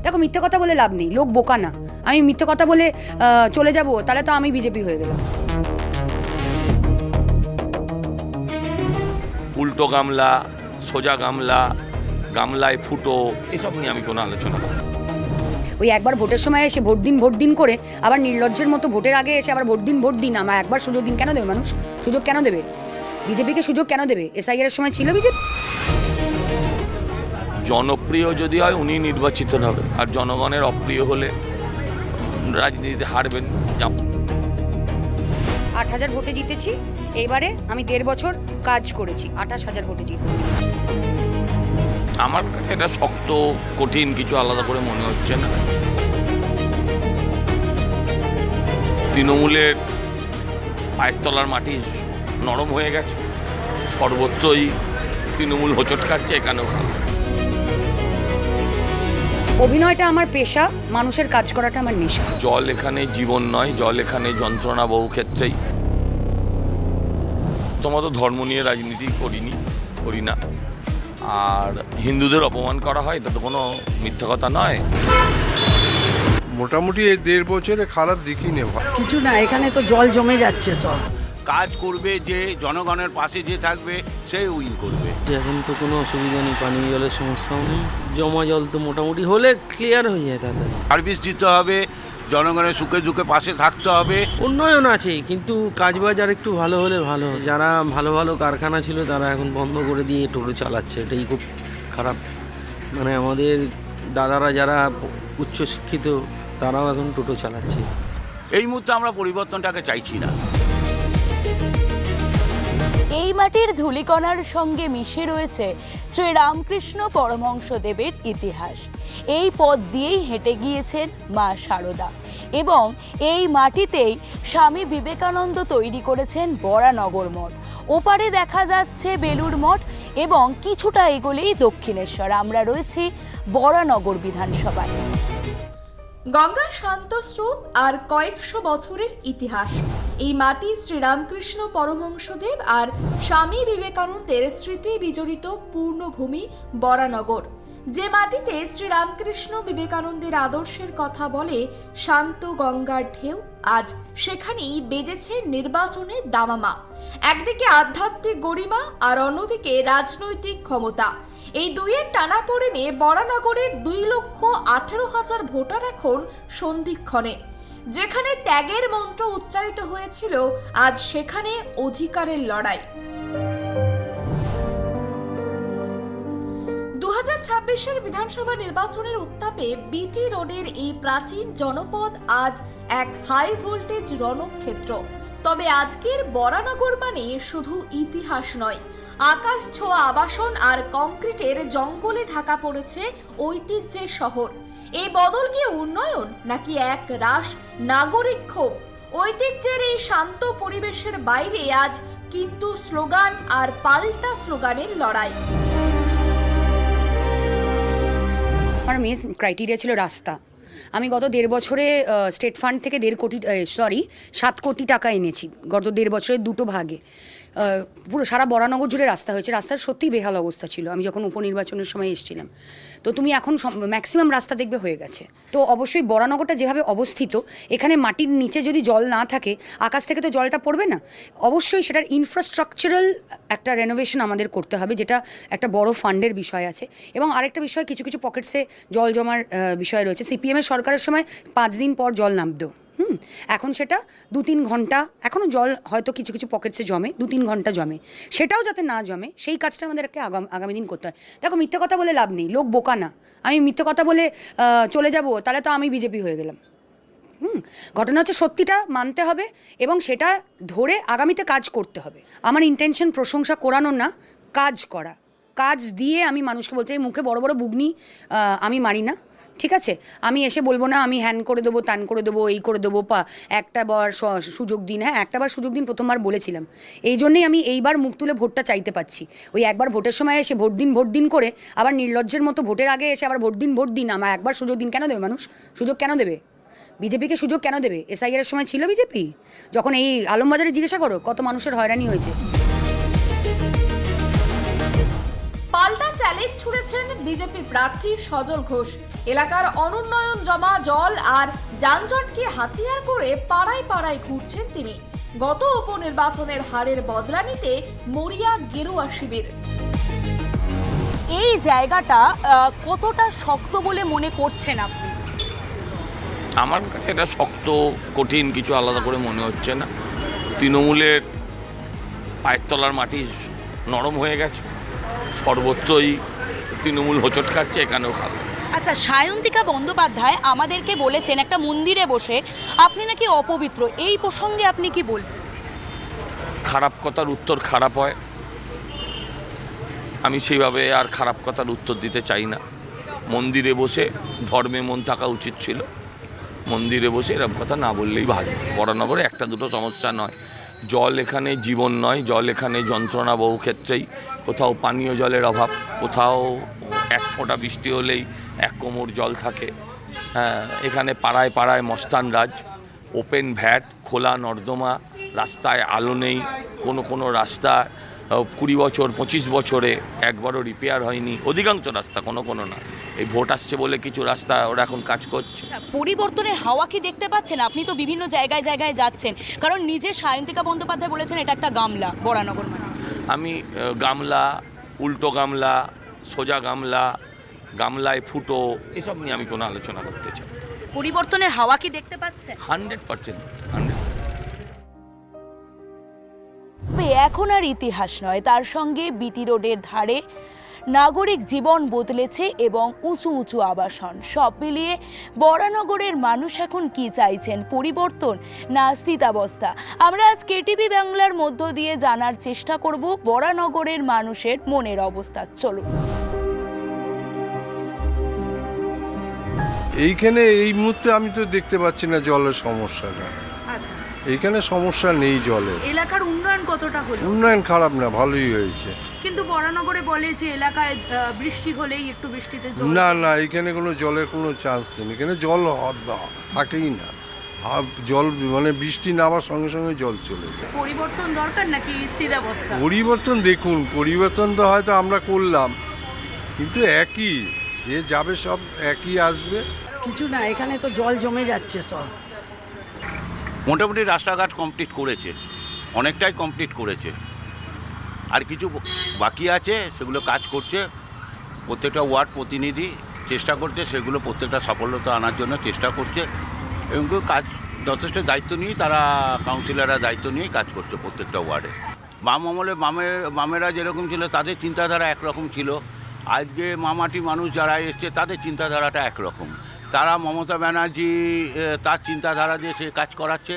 দেখো মিথ্যে কথা বলে লাভ নেই, লোক বোকা না। আমি মিথ্যে কথা বলে চলে যাব, তাহলে তো আমি বিজেপি হয়ে গেলাম। উল্টো গামলা, সোজা গামলা, গামলায় ফুটো, এসব নিয়ে আমি কোনো আলোচনা করি। ওই একবার ভোটের সময় এসে ভোট দিন করে আবার নির্লজ্জের মতো ভোটের আগে এসে আবার ভোট দিন, আমার একবার সুযোগ দিন কেন দেবে মানুষ? সুযোগ কেন দেবে? বিজেপিকে সুযোগ কেন দেবে? এসআইআর সময় ছিল বিজেপি। জনপ্রিয় যদি হয় উনি নির্বাচিত হবে, আর জনগণের অপ্রিয় হলে রাজনীতিতে হারবেন। 8,000 ভোটে জিতেছি, এইবারে আমি 1.5 বছর কাজ করেছি, 28,000 ভোটে জিতব। আমার কাছে এটা শক্ত কঠিন কিছু আলাদা করে মনে হচ্ছে না। তৃণমূলের পায়ের তলার মাটি নরম হয়ে গেছে, সর্বত্রই তৃণমূল হোঁচট খাচ্ছে, এখানেও খাবে। অভিনয়টা আমার পেশা, মানুষের কাজ করাটা আমার নেশা। জল এখানে জীবন নয়, জল এখানে যন্ত্রণা বহু ক্ষেত্রেই। তোমার তো ধর্ম নিয়ে রাজনীতি করি না। আর হিন্দুদের অপমান করা হয়, এটা তো কোনো মিথ্যা কথা নয়। মোটামুটি এই 1.5 বছরে খারাপ দিকই নেই, কিছু না, এখানে তো জল জমে যাচ্ছে সব। কাজ করবে যে, জনগণের পাশে যে থাকবে সেই উইন করবে। এখন তো কোনো অসুবিধা নেই, পানীয় জলের সমস্যাও নেই, জমা জল তো মোটামুটি হলে ক্লিয়ার হয়ে যায় তাড়াতাড়ি। সার্ভিস দিতে হবে, জনগণের সুখে দুঃখে পাশে থাকতে হবে। উন্নয়ন আছে, কিন্তু কাজবাজ আর একটু ভালো হলে ভালো। যারা ভালো ভালো কারখানা ছিল তারা এখন বন্ধ করে দিয়ে টোটো চালাচ্ছে, এটাই খুব খারাপ। মানে আমাদের দাদারা যারা উচ্চশিক্ষিত তারাও এখন টোটো চালাচ্ছে। এই মুহূর্তে আমরা পরিবর্তনটাকে চাইছি না। এই মাটির ধূলিকণার সঙ্গে মিশে রয়েছে শ্রীরামকৃষ্ণ পরমহংসদেবের ইতিহাস। এই পথ দিয়েই হেঁটে গিয়েছেন মা শারদা, এবং এই মাটিতেই স্বামী বিবেকানন্দ তৈরি করেছেন বরানগর মঠ। ওপারে দেখা যাচ্ছে বেলুড় মঠ, এবং কিছুটা এগোলেই দক্ষিণেশ্বর। আমরা রয়েছি বরানগর বিধানসভায়। গঙ্গার শান্ত স্রোত আর কয়েকশো বছরের ইতিহাস। এই মাটি শ্রীরামকৃষ্ণ পরমহংসদেব আর স্বামী বিবেকানন্দের স্মৃতি বিজড়িত পূর্ণভূমি বরানগর। যে মাটিতে শ্রীরামকৃষ্ণ বিবেকানন্দের আদর্শের কথা বলে শান্ত গঙ্গার ঢেউ, আজ সেখানেই বেজেছে নির্বাচনের দামামা। একদিকে আধ্যাত্মিক গরিমা আর অন্যদিকে রাজনৈতিক ক্ষমতা। এই দুইয়ের টানাপোড়েনে বরানগরের 2,18,000 ভোটার এখন সন্ধিক্ষণে। যেখানে ত্যাগের মন্ত্র উচ্চারিত হয়েছিল, আজ সেখানে অধিকারের লড়াই। 2026-এর বিধানসভা নির্বাচনের উত্তাপে বিটি রোডের এই প্রাচীন জনপদ আজ এক হাই ভোল্টেজ রণক্ষেত্র। তবে আজকের বরানগর মানে শুধু ইতিহাস নয়, আকাশ ছোঁয়া আবাসন আর কংক্রিটের জঙ্গলে ঢাকা পড়েছে ঐতিহ্যের শহর। এই বদল কি উন্নয়ন, নাকি এক রাশ নাগরিক ক্ষোভ? ঐতিহ্যের এই শান্ত পরিবেশের বাইরে আজ কিন্তু স্লোগান আর পাল্টা স্লোগানের লড়াই। আমার মেন ক্রাইটেরিয়া ছিল রাস্তা। আমি গত 1.5 বছরে স্টেট ফান্ড থেকে 7 কোটি টাকা এনেছি গত 1.5 বছরের 2টো ভাগে। পুরো সারা বরানগর জুড়ে রাস্তা হয়েছে। রাস্তার সত্যিই বেহাল অবস্থা ছিল আমি যখন উপনির্বাচনের সময় এসেছিলাম। তো তুমি এখন ম্যাক্সিমাম রাস্তা দেখবে হয়ে গেছে। তো অবশ্যই বরানগরটা যেভাবে অবস্থিত, এখানে মাটির নিচে যদি জল না থাকে, আকাশ থেকে তো জলটা পড়বে না। অবশ্যই সেটার ইনফ্রাস্ট্রাকচারাল একটা রেনোভেশন আমাদের করতে হবে, যেটা একটা বড় ফান্ডের বিষয় আছে। এবং আরেকটা বিষয়, কিছু কিছু পকেটসে জল জমার বিষয় রয়েছে। সিপিএমের সরকারের সময় 5 দিন পর জল নামতো, এখন সেটা 2-3 ঘন্টা। এখনও জল হয়তো কিছু কিছু পকেটসে জমে, 2-3 ঘন্টা জমে। সেটাও যাতে না জমে সেই কাজটা আমাদেরকে আগামী দিন করতে হয়। দেখো মিথ্যে কথা বলে লাভ নেই, লোক বোকা না। আমি মিথ্যে কথা বলে চলে যাব, তাহলে তো আমি বিজেপি হয়ে গেলাম। ঘটনা হচ্ছে সত্যিটা মানতে হবে এবং সেটা ধরে আগামীতে কাজ করতে হবে। আমার ইন্টেনশন প্রশংসা করানোর না, কাজ করা। কাজ দিয়ে আমি মানুষকে বলতে চাই, মুখে বড় বড় বুগনি আমি মারি না, ঠিক আছে? আমি এসে বলবো না আমি হ্যান করে দেবো, ত্যান করে দেবো, এই করে দেবো, একটা বার সুযোগ দিন। হ্যাঁ, একটা বার সুযোগ দিন, প্রথমবার বলেছিলাম। এই জন্যেই আমি এইবার মুখ তুলে ভোটটা চাইতে পারছি। ওই একবার ভোটের সময় এসে ভোট দিন করে আবার নির্লজ্জের মতো ভোটের আগে এসে আবার ভোট দিন, আমার একবার সুযোগ দিন কেন দেবে মানুষ? সুযোগ কেন দেবে? বিজেপিকে সুযোগ কেন দেবে? এসআইআর সময় ছিল বিজেপি। যখন এই আলমবাজারে জিজ্ঞাসা করো কত মানুষের হয়রানি হয়েছে। পাল্টা চ্যালেঞ্জ ছুড়েছেন বিজেপি প্রার্থী সজল ঘোষ। এলাকার অনুন্নয়ন জমা জল আর যানজটকে হাতিয়ার করে পাড়ায় পাড়ায় ঘুরছেন তিনি। গত উপনির্বাচনের হারের বদলা নিতে মরিয়া গেরুয়া শিবির। এই জায়গাটা কতটা শক্ত বলে মনে করছেন আপনি? আমার কাছে এটা শক্ত কঠিন কিছু আলাদা করে মনে হচ্ছে না। তৃণমূলের পায়ের তলার মাটি নরম হয়ে গেছে, সর্বত্রই তৃণমূল হোঁচট খাচ্ছে, এখানেও খাবে। আচ্ছা, সায়ন্তিকা বন্দ্যোপাধ্যায় আমাদেরকে বলেছেন একটা মন্দিরে বসে আপনি নাকি অপবিত্র, এই প্রসঙ্গে আপনি কি বলবেন? খারাপ কথার উত্তর খারাপ হয়, আমি সেইভাবে আর খারাপ কথার উত্তর দিতে চাই না। মন্দিরে বসে ধর্মে মন থাকা উচিত ছিল, মন্দিরে বসে এরকম কথা না বললেই ভালো। বরানগরে একটা দুটো সমস্যা নয়, জল এখানে জীবন নয়, জল এখানে যন্ত্রণা বহু ক্ষেত্রেই। কোথাও পানীয় জলের অভাব, কোথাও এক ফোঁটা বৃষ্টি হলেই এক কোমর জল থাকে। হ্যাঁ, এখানে পাড়ায় পাড়ায় মস্তান রাজ, ওপেন ভ্যাট, খোলা নর্দমা, রাস্তায় আলো নেই। কোনো রাস্তা 20 বছর 25 বছরে একবারও রিপেয়ার হয়নি, অধিকাংশ রাস্তা, কোনো না। এই ভোট আসছে বলে কিছু রাস্তা ওরা এখন কাজ করছে। পরিবর্তনের হাওয়া কি দেখতে পাচ্ছেন? আপনি তো বিভিন্ন জায়গায় জায়গায় যাচ্ছেন, কারণ নিজে সায়ন্তিকা বন্দ্যোপাধ্যায় বলেছেন এটা একটা গামলা, বরানগর মানে। আমি গামলা, উল্টো গামলা, সোজা গামলা, গামলায় ফুটো, এসব নিয়ে আমি কোনো আলোচনা করতে চাই। পরিবর্তনের হাওয়া কি দেখতে পাচ্ছেন? 100%, 100%। এখন আর ইতিহাস নয়, তার সঙ্গে বিটি রোডের ধারে নাগরিক জীবন বদলেছে এবং উঁচু উঁচু আবাসন। সব মিলিয়ে বরানগরের মানুষ এখন কি চাইছেন, পরিবর্তন না স্থিতাবস্থা? আমরা আজ কেটিভি বাংলার মধ্য দিয়ে জানার চেষ্টা করব বরানগরের মানুষের মনের অবস্থা। চলুন। এইখানে এই মুহূর্তে আমি তো দেখতে পাচ্ছি না জলের সমস্যাটা। আচ্ছা, এইখানে সমস্যা নেই জলের। এলাকার উন্নয়ন কতটা হলো? উন্নয়ন খারাপ না, ভালোই হয়েছে। কিন্তু বরানগরে বলে যে এলাকায় বৃষ্টি হলেই একটু বৃষ্টিতে না, এখানে কোনো জলের কোনো চান্স নেই। এখানে জল থাকেই না, জল মানে বৃষ্টি নামার সঙ্গে সঙ্গে জল চলে যায়। পরিবর্তন দরকার নাকি স্থিতাবস্থা? পরিবর্তন দেখুন, পরিবর্তন তো হয়তো আমরা করলাম, কিন্তু একই যে যাবে সব একই আসবে। কিছু না, এখানে তো জল জমে যাচ্ছে সব। মোটামুটি রাস্তাঘাট কমপ্লিট করেছে, অনেকটাই কমপ্লিট করেছে, আর কিছু বাকি আছে, সেগুলো কাজ করছে। প্রত্যেকটা ওয়ার্ড প্রতিনিধি চেষ্টা করছে সেগুলো প্রত্যেকটা সাফল্যতা আনার জন্য চেষ্টা করছে, এবং কাজ যথেষ্ট দায়িত্ব নিয়ে তারা কাউন্সিলররা দায়িত্ব নিয়েই কাজ করছে প্রত্যেকটা ওয়ার্ডে। বাম আমলে বামেরা যেরকম ছিল তাদের চিন্তাধারা একরকম ছিল, আজকে মামাটি মানুষ যারা এসছে তাদের চিন্তাধারাটা একরকম। তারা মমতা ব্যানার্জি তার চিন্তাধারা দিয়ে সে কাজ করাচ্ছে,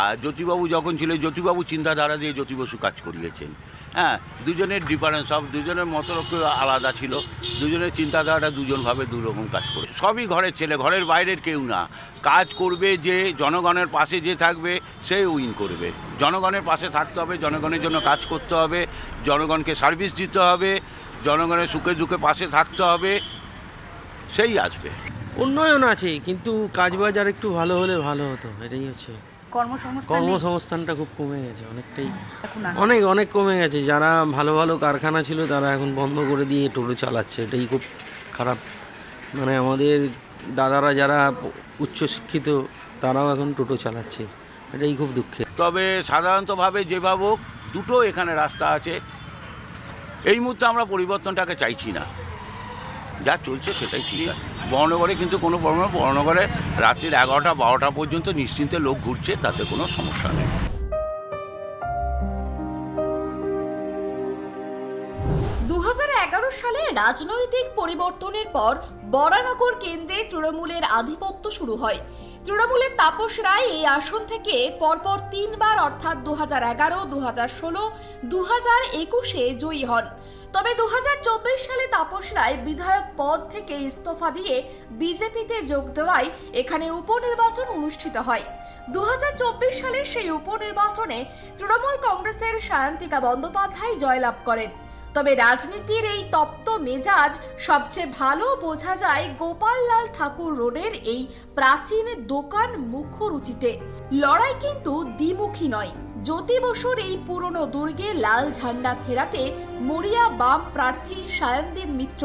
আর জ্যোতিবাবু যখন ছিল জ্যোতিবাবু চিন্তাধারা দিয়ে জ্যোতি বসু কাজ করিয়েছেন। হ্যাঁ, দুজনের ডিফারেন্স, সব দুজনের মতলক্ষ আলাদা ছিল, দুজনের চিন্তাধারাটা দুজনভাবে দুরকম কাজ করে। সবই ঘরের ছেলে, ঘরের বাইরের কেউ না। কাজ করবে যে জনগণের পাশে যে থাকবে সে উইন করবে। জনগণের পাশে থাকতে হবে, জনগণের জন্য কাজ করতে হবে, জনগণকে সার্ভিস দিতে হবে, জনগণের সুখে দুঃখে পাশে থাকতে হবে, সেই আসবে। উন্নয়ন আছে, কিন্তু কাজবাজ আর একটু ভালো হলে ভালো হতো, এটাই হচ্ছে। কর্মসংস্থানটা খুব কমে গেছে, অনেকটাই, অনেক কমে গেছে। যারা ভালো ভালো কারখানা ছিল তারা এখন বন্ধ করে দিয়ে টোটো চালাচ্ছে, এটাই খুব খারাপ। মানে আমাদের দাদারা যারা উচ্চশিক্ষিত তারাও এখন টোটো চালাচ্ছে, এটাই খুব দুঃখের। তবে সাধারণতভাবে যেভাবে হোক দুটো এখানে রাস্তা আছে, এই মুহূর্তে আমরা পরিবর্তনটাকে চাইছি না, যা চলছে সেটাই ঠিক আছে। বরানগরে কিন্তু কোনো প্রবলেম, বরানগরে রাত্রির 11টা-12টা পর্যন্ত নিশ্চিন্তে লোক ঘুরছে, তাতে কোনো সমস্যা নেই। সালে রাজনৈতিক পরিবর্তনের পর বরানগর কেন্দ্রে তৃণমূলের আধিপত্য শুরু হয়। তৃণমূলের তাপস রায় এই আসন থেকে পরপর 3 বার অর্থাৎ 2011, 2016, 2021-এ জয়ী হন। তবে 2024 সালে তাপস রায় বিধায়ক পদ থেকে ইস্তফা দিয়ে বিজেপিতে যোগ দেওয়ায় এখানে উপনির্বাচন অনুষ্ঠিত হয়। 2024 সালের সেই উপনির্বাচনে তৃণমূল কংগ্রেসের সায়ন্তিকা বন্দ্যোপাধ্যায় জয়লাভ করেন। তবে রাজনীতির এই তপ্ত মেজাজ সবচেয়ে ভালো বোঝা যায় গোপাললাল ঠাকুর রোডের এই প্রাচীন দোকান মুখরুচিতে। লড়াই কিন্তু দ্বিমুখী নয়, জ্যোতি বসুর এই পুরনো দুর্গে লাল ঝান্ডা ফেরাতে মরিয়া বাম প্রার্থী সায়নদীপ মিত্র।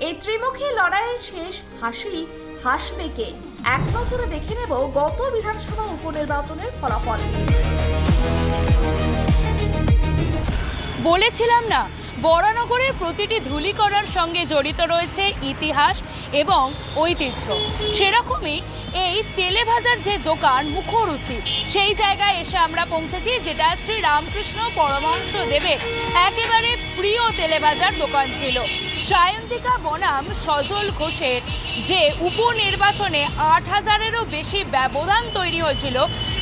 এই ত্রিমুখী লড়াইয়ে শেষ হাসি হাসবে কে? এক নজরে দেখে নেব গত বিধানসভা উপনির্বাচনের ফলাফল। বলেছিলাম না, বরানগরের প্রতিটি ধূলিকণার সঙ্গে জড়িত রয়েছে ইতিহাস এবং ঐতিহ্য। সেরকমই এই তেলে ভাজার যে দোকান মুখরুচি, সেই জায়গায় এসে আমরা পৌঁছেছি, যেটা শ্রী রামকৃষ্ণ পরমহংস দেবের একেবারে প্রিয় তেলে ভাজার দোকান ছিল। সায়ন্তিকা বনাম সজল ঘোষের যে উপনির্বাচনে ৮,০০০-এরও বেশি ব্যবধান তৈরি হয়েছিল,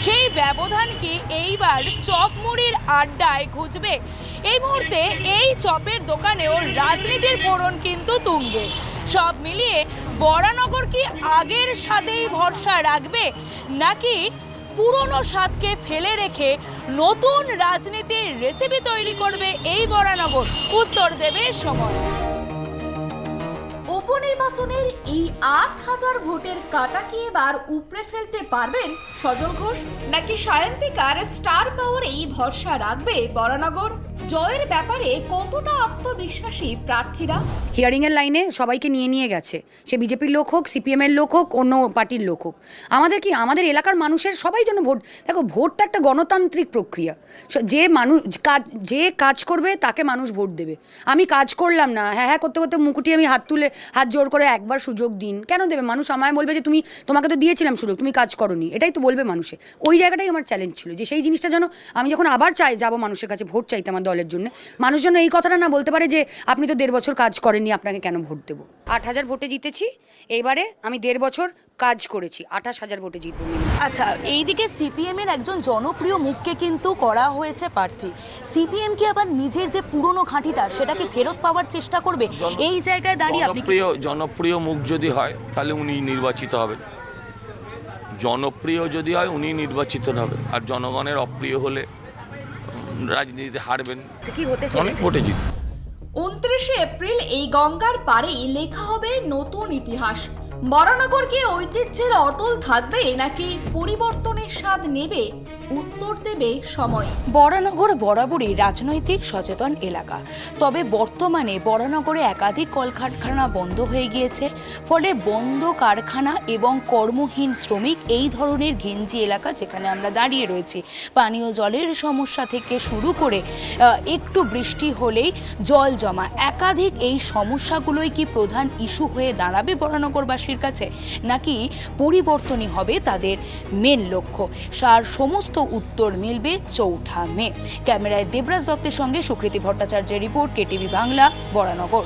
সেই ব্যবধান কি এইবার চপমুড়ির আড্ডায় ঘুচবে? এই মুহূর্তে এই চপের দোকানেও রাজনীতির ফোড়ন কিন্তু তুঙ্গে। সব মিলিয়ে বরানগর কি আগের স্বাদেই ভরসা রাখবে, নাকি পুরনো স্বাদকে ফেলে রেখে নতুন রাজনীতির রেসিপি তৈরি করবে এই বরানগর? উত্তর দেবে সময়। উপনির্বাচনের এই ৮,০০০ ভোটের কাটা কি এবার উপড়ে ফেলতে পারবেন সজল ঘোষ, নাকি সায়ন্তিকার স্টার পাওয়ারেই ভরসা রাখবে বরানগর? জয়ের ব্যাপারে কতটা আত্মবিশ্বাসী প্রার্থীরা? হিয়ারিংয়ের লাইনে সবাইকে নিয়ে নিয়ে গেছে, সে বিজেপির লোক হোক, সিপিএমের লোক হোক, অন্য পার্টির লোক হোক। আমাদের কি, আমাদের এলাকার মানুষের সবাই যেন ভোট, দেখো ভোটটা একটা গণতান্ত্রিক প্রক্রিয়া। যে মানুষ যে কাজ করবে তাকে মানুষ ভোট দেবে। আমি কাজ করলাম না, হ্যাঁ হ্যাঁ করতে করতে মুকুটি আমি হাত জোর করে একবার সুযোগ দিন, কেন দেবে? মানুষ আমায় বলবে যে তোমাকে তো দিয়েছিলাম সুযোগ, তুমি কাজ করোনি, এটাই তো বলবে মানুষে। ওই জায়গাটাই আমার চ্যালেঞ্জ ছিল, যে সেই জিনিসটা যেন আমি যখন আবার যাবো মানুষের কাছে ভোট চাইতে আমার দলের জন্য, মানুষ যেন এই কথাটা না বলতে পারে যে আপনি তো 1.5 বছর কাজ করেননি, আপনাকে কেন ভোট দেবো। 8,000 ভোটে জিতেছি, এইবারে আমি 1.5 বছর কাজ করেছি, 28,000 ভোটে জিতবো। আচ্ছা, এইদিকে সিপিএম এর একজন জনপ্রিয় মুখকে কিন্তু করা হয়েছে প্রার্থী। সিপিএম কি আবার নিজের যে পুরনো ঘাঁটিটা সেটাকে ফেরত পাওয়ার চেষ্টা করবে? এই জায়গায় দাঁড়িয়ে আপনি জনপ্রিয় মুখ যদি হয় তাহলে উনি নির্বাচিত হবেন। জনপ্রিয় যদি হয় উনি নির্বাচিত হবেন, আর জনগণের অপ্রিয় হলে রাজনীতিতে হারবেন, কি হতে অনেক ভোটে জিতবেন। 29শে এপ্রিল এই গঙ্গার পাড়েই লেখা হবে নতুন ইতিহাস। বরানগর কি ঐতিহ্যের অটল থাকবে, নাকি পরিবর্তনের স্বাদ নেবে? উত্তর দেবে সময়। বরানগর বরাবরই রাজনৈতিক সচেতন এলাকা, তবে বর্তমানে বরানগরে একাধিক কলকারখানা বন্ধ হয়ে গিয়েছে। ফলে বন্ধ কারখানা এবং কর্মহীন শ্রমিক, এই ধরনের ঘেঞ্জি এলাকা যেখানে আমরা দাঁড়িয়ে রয়েছি, পানীয় জলের সমস্যা থেকে শুরু করে একটু বৃষ্টি হলেই জল জমা, একাধিক এই সমস্যাগুলোই কি প্রধান ইস্যু হয়ে দাঁড়াবে বরানগরবাসীর কাছে, নাকি পরিবর্তনই হবে তাদের মেন লক্ষ্য? সার সমস্ত উত্তর মিলবে 4 মে। ক্যামেরায় দেবরাজ দত্তের সঙ্গে সুকৃতি ভট্টাচার্যের রিপোর্ট, কেটিভি বাংলা, বরানগর।